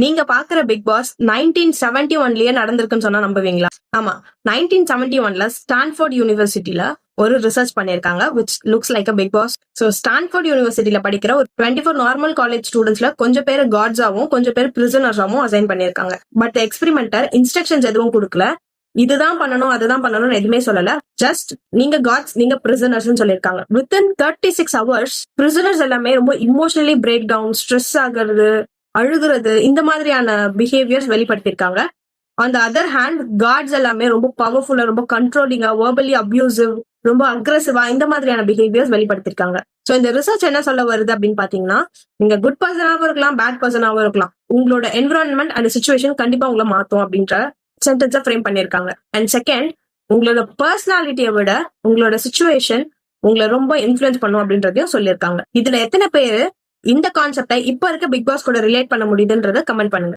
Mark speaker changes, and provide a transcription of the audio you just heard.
Speaker 1: நீங்க பாக்குற big pass 1971லயே நடந்திருக்குன்னு சொன்னா நம்புவீங்களா? ஆமா, 1971ல ஸ்டான்ஃபோர்ட் யூனிவர்சிட்டில ஒரு ரிசர்ச் பண்ணிருக்காங்க which looks like a big boss. So Stanford யூனிவர்சிட்டில படிக்கிற ஒரு 24 நார்மல் காலேஜ் ஸ்டூடெண்ட்ஸ்ல கொஞ்சம் பேர் காட்ஸாவும் கொஞ்சம் பேர் பிரிசனர்ஸாவும் அசைன் பண்ணிருக்காங்க. பட் எக்ஸ்பெரிமெண்டர் இன்ஸ்ட்ரக்ஷன்ஸ் எதுவும் கொடுக்கல, இதுதான் பண்ணணும் அதுதான் பண்ணணும்னு எதுவுமே சொல்லல. ஜஸ்ட் நீங்க காட்ஸ், நீங்க பிரிசனர்ஸ் சொல்லிருக்காங்க. வித்தின் 36 hours பிரிசனர்ஸ் எல்லாமே ரொம்ப இமோஷனலி பிரேக் டவுன், ஸ்ட்ரெஸ் ஆகுறது, அழுகுறது, இந்த மாதிரியான பிஹேவியர்ஸ் வெளிப்படுத்திருக்காங்க. On the other hand cards எல்லாமே ரொம்ப பவர்ஃபுல்லா, ரொம்ப கண்ட்ரோலிங்கா, வெர்பலி அபியூசிவ், ரொம்ப அக்ரெசிவா, இந்த மாதிரியான பிஹேவியர்ஸ் வெளிப்படுத்திருக்காங்க. சோ இந்த ரிசர்ச் என்ன சொல்ல வருது அப்படின்னு பாத்தீங்கன்னா, நீங்க குட் பர்சனாவும் இருக்கலாம், பேட் பர்சனாவும் இருக்கலாம், உங்களோட என்விரான்மெண்ட் அண்ட் சிச்சுவேஷன் கண்டிப்பா உங்களை மாத்தும் அப்படின்ற சென்டென்ஸை ஃப்ரேம் பண்ணிருக்காங்க. அண்ட் செகண்ட், உங்களோட பர்சனாலிட்டியை விட உங்களோட சிச்சுவேஷன் உங்களை ரொம்ப இன்ஃபுளுன்ஸ் பண்ணும் அப்படின்றதையும் சொல்லியிருக்காங்க. இதுல எத்தனை பேரு இந்த கான்செப்டை இப்ப இருக்க பிக் பாஸ் கூட ரிலேட் பண்ண முடியுதுன்றத கமெண்ட் பண்ணுங்க.